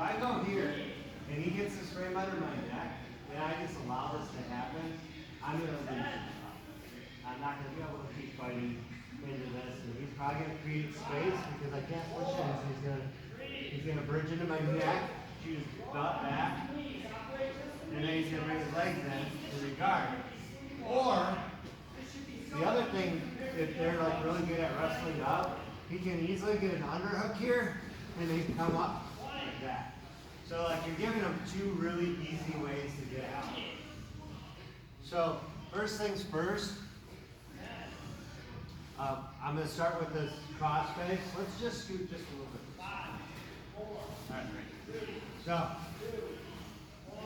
I go here and he gets this frame under my neck, and I just allow this to happen, I'm going to lose him. I'm not going to be able to keep fighting into this, and he's probably going to create space because I can't push him, so he's going to bridge into my neck, choose butt back, and then he's going to bring his legs in to the guard. Or, the other thing, if they're like really good at wrestling up, he can easily get an underhook here, and they can come up like that. So like you're giving them two really easy ways to get out. So first things first, I'm going to start with this cross face. Let's just scoot just a little bit. All right. So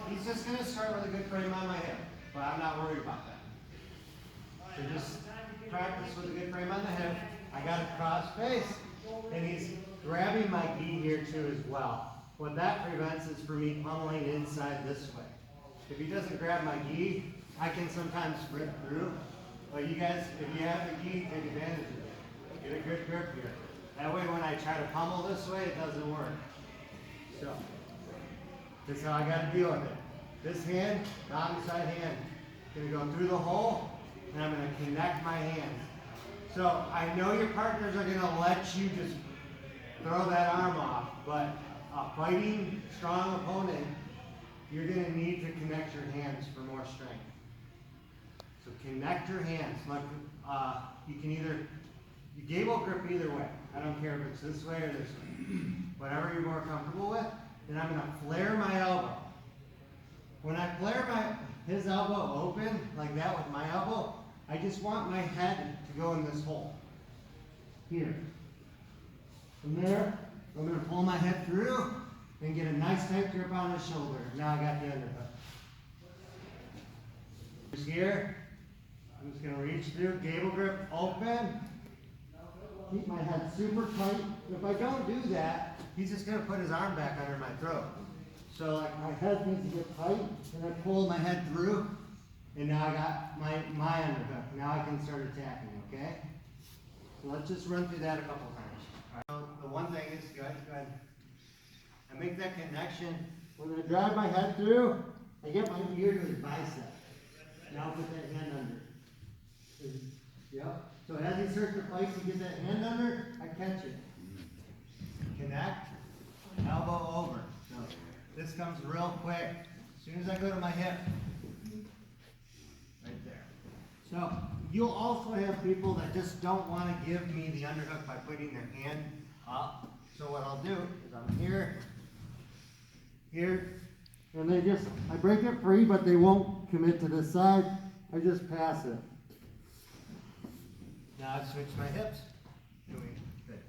he's just going to start with a good frame on my hip, but I'm not worried about that. So just practice with a good frame on the hip. I got a cross face, and he's grabbing my gi here too as well. What that prevents is for me pummeling inside this way. If he doesn't grab my gi, I can sometimes rip through. But you guys, if you have the gi, take advantage of it. Get a good grip here. That way when I try to pummel this way, it doesn't work. So, this is how I got to deal with it. This hand, bottom side hand, going to go through the hole, and I'm going to connect my hands. So, I know your partners are going to let you just throw that arm off, but a fighting strong opponent, you're going to need to connect your hands for more strength. So connect your hands. Like you can either, you gable grip either way. I don't care if it's this way or this way. Whatever you're more comfortable with. Then I'm going to flare my elbow. When I flare his elbow open, like that with my elbow, I just want my head to go in this hole. Here. From there, I'm going to pull my head through and get a nice tight grip on his shoulder. Now I got the underhook. Here, I'm just going to reach through, gable grip open, keep my head super tight. If I don't do that, he's just going to put his arm back under my throat. So like my head needs to get tight, and I pull my head through, and now I got my underhook. Now I can start attacking, okay? So let's just run through that a couple times. All right. So the one thing is, good. I make that connection. When I drive my head through, I get my ear to his bicep. Now put that hand under. Yep. So as he starts to fight, you get that hand under, I catch it. Connect, elbow over. So this comes real quick. As soon as I go to my hip, right there. So you'll also have people that just don't want to give me the underhook by putting their hand up. So what I'll do is I'm here, and I break it free, but they won't commit to this side. I just pass it. Now I switch my hips. Good.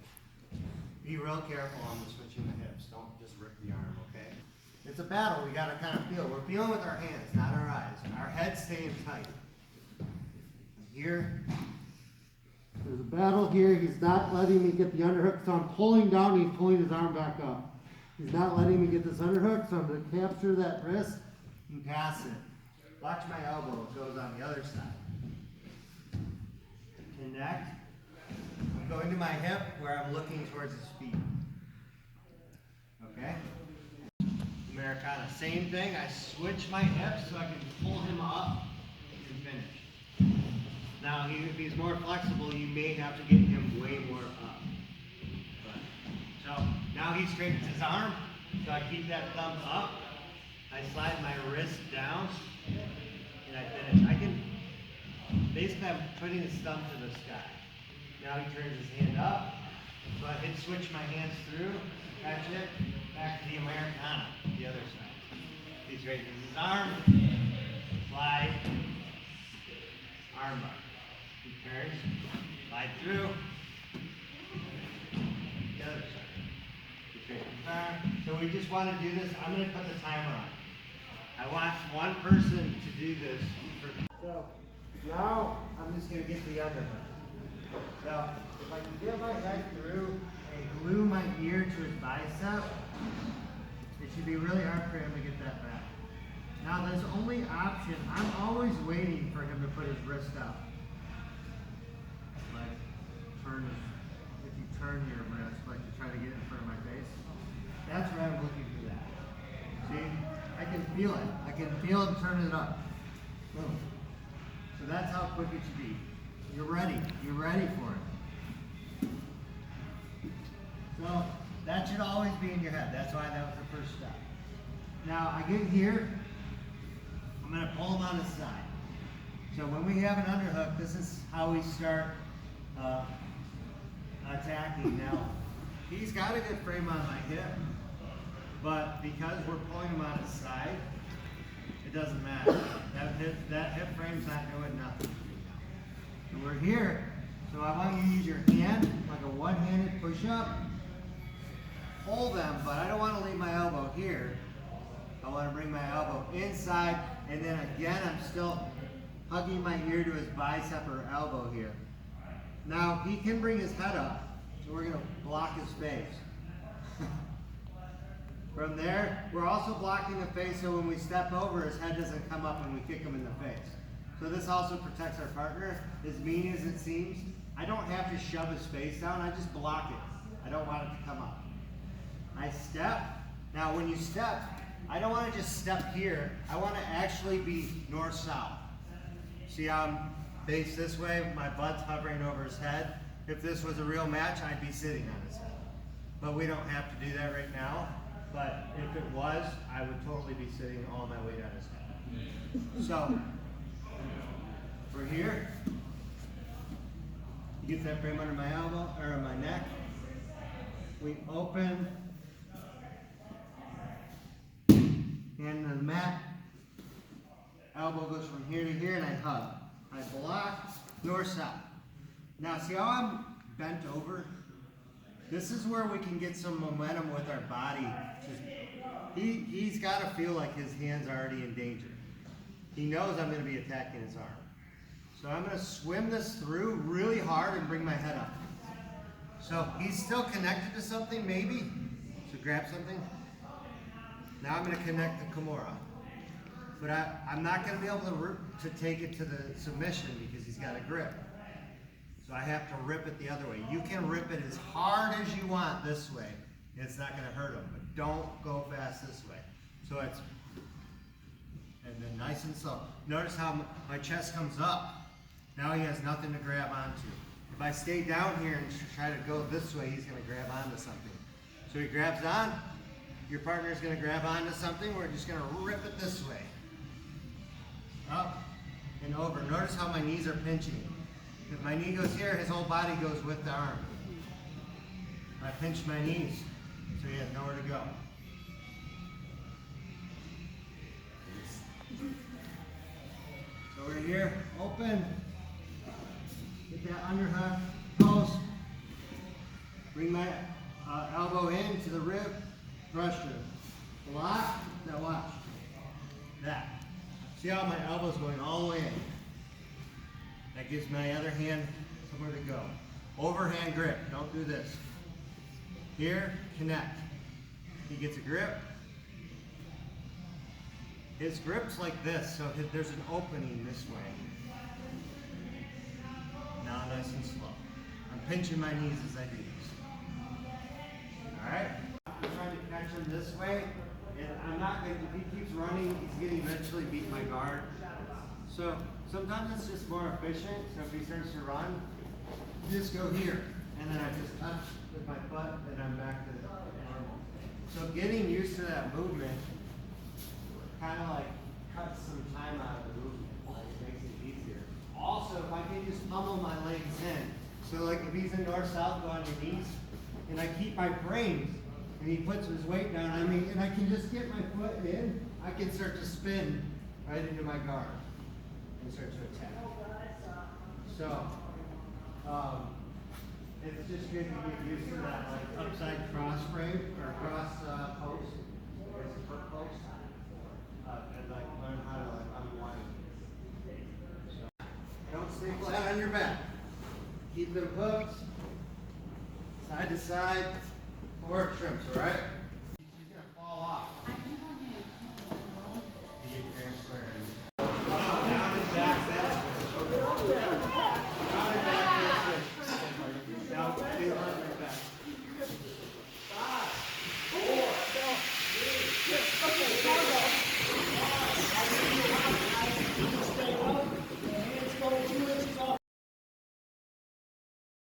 Be real careful on the switching the hips. Don't just rip the arm, okay? It's a battle. We got to kind of feel. We're feeling with our hands, not our eyes. Our head's staying tight. Here. There's a battle here. He's not letting me get the underhook, so I'm pulling down. He's pulling his arm back up. He's not letting me get this underhook, so I'm going to capture that wrist and pass it. Watch my elbow. It goes on the other side. Connect. I'm going to my hip where I'm looking towards his feet. Okay? Americana. Same thing. I switch my hips so I can pull him up and finish. Now, if he's more flexible, you may have to get him way more up. So now he straightens his arm, so I keep that thumb up. I slide my wrist down, and I finish. Basically I'm putting his thumb to the sky. Now he turns his hand up, so I hit switch my hands through, catch it, back to the Americana, the other side. He straightens his arm, slide, arm bar. He turns, slide through, the other side. So we just want to do this. I'm going to put the timer on. I want one person to do this. So now I'm just going to get the underhook. So if I can get my head through and glue my ear to his bicep, it should be really hard for him to get that back. Now there's only option. I'm always waiting for him to put his wrist out. Like if you turn your wrist, like to try to get in front of my face. That's where I'm looking for that. feel it. I can feel him turning it up. Boom. So that's how quick it should be. You're ready. You're ready for it. So that should always be in your head. That's why that was the first step. Now I get here, I'm going to pull him on his side. So when we have an underhook, this is how we start attacking. Now, he's got a good frame on my hip, but because we're pulling him on his side, it doesn't matter. That hip frame's not doing nothing. So we're here, so I want you to use your hand, like a one-handed push-up. Hold them, but I don't want to leave my elbow here. I want to bring my elbow inside, and then again, I'm still hugging my ear to his bicep or elbow here. Now, he can bring his head up, so we're going to block his face. From there, we're also blocking the face so when we step over, his head doesn't come up when we kick him in the face. So this also protects our partner. As mean as it seems, I don't have to shove his face down, I just block it. I don't want it to come up. I step. Now when you step, I don't want to just step here. I want to actually be north-south. See how I'm faced this way? My butt's hovering over his head. If this was a real match, I'd be sitting on his head. But we don't have to do that right now. But if it was, I would totally be sitting all my weight on his head. So, we're here. He gets that frame under my elbow, or my neck. We open. Hand on the mat. Elbow goes from here to here, and I hug. I block, north-south. Now, see how I'm bent over? This is where we can get some momentum with our body. He's got to feel like his hand's already in danger. He knows I'm going to be attacking his arm. So I'm going to swim this through really hard and bring my head up. So he's still connected to something, maybe. So grab something. Now I'm going to connect the Kimura. But I'm not going to be able to take it to the submission because he's got a grip. So I have to rip it the other way. You can rip it as hard as you want this way. It's not going to hurt him, but don't go fast this way. So it's, and then nice and slow. Notice how my chest comes up. Now he has nothing to grab onto. If I stay down here and try to go this way, he's going to grab onto something. So he grabs on. Your partner is going to grab onto something. We're just going to rip it this way. Up and over. Notice how my knees are pinching. If my knee goes here, his whole body goes with the arm. I pinch my knees, so he has nowhere to go. So we're here, open. Get that underhook, post. Bring my elbow in to the rib, thruster. Block, now watch. That. See how my elbow's going all the way in. That gives my other hand somewhere to go. Overhand grip, don't do this. Here, connect. He gets a grip. His grip's like this, so there's an opening this way. Now nice and slow. I'm pinching my knees as I do this. Alright? I'm trying to catch him this way, and I'm not going to, if he keeps running, he's going to eventually beat my guard. So sometimes it's just more efficient. So if he starts to run, you just go here, and then I just touch with my foot, and I'm back to normal. So getting used to that movement kind of like cuts some time out of the movement. It makes it easier. Also, if I can just pummel my legs in, so like if he's in north-south, go on your knees, and I keep my frames, and he puts his weight down on me, and I can just get my foot in, I can start to spin right into my guard. And start to attack. So, it's just good to get used to that, like upside cross frame or cross post. There's a foot post, and like learn how to like unwind. So, don't stay flat on your back. Keep them hooked, side to side, or shrimps. All right.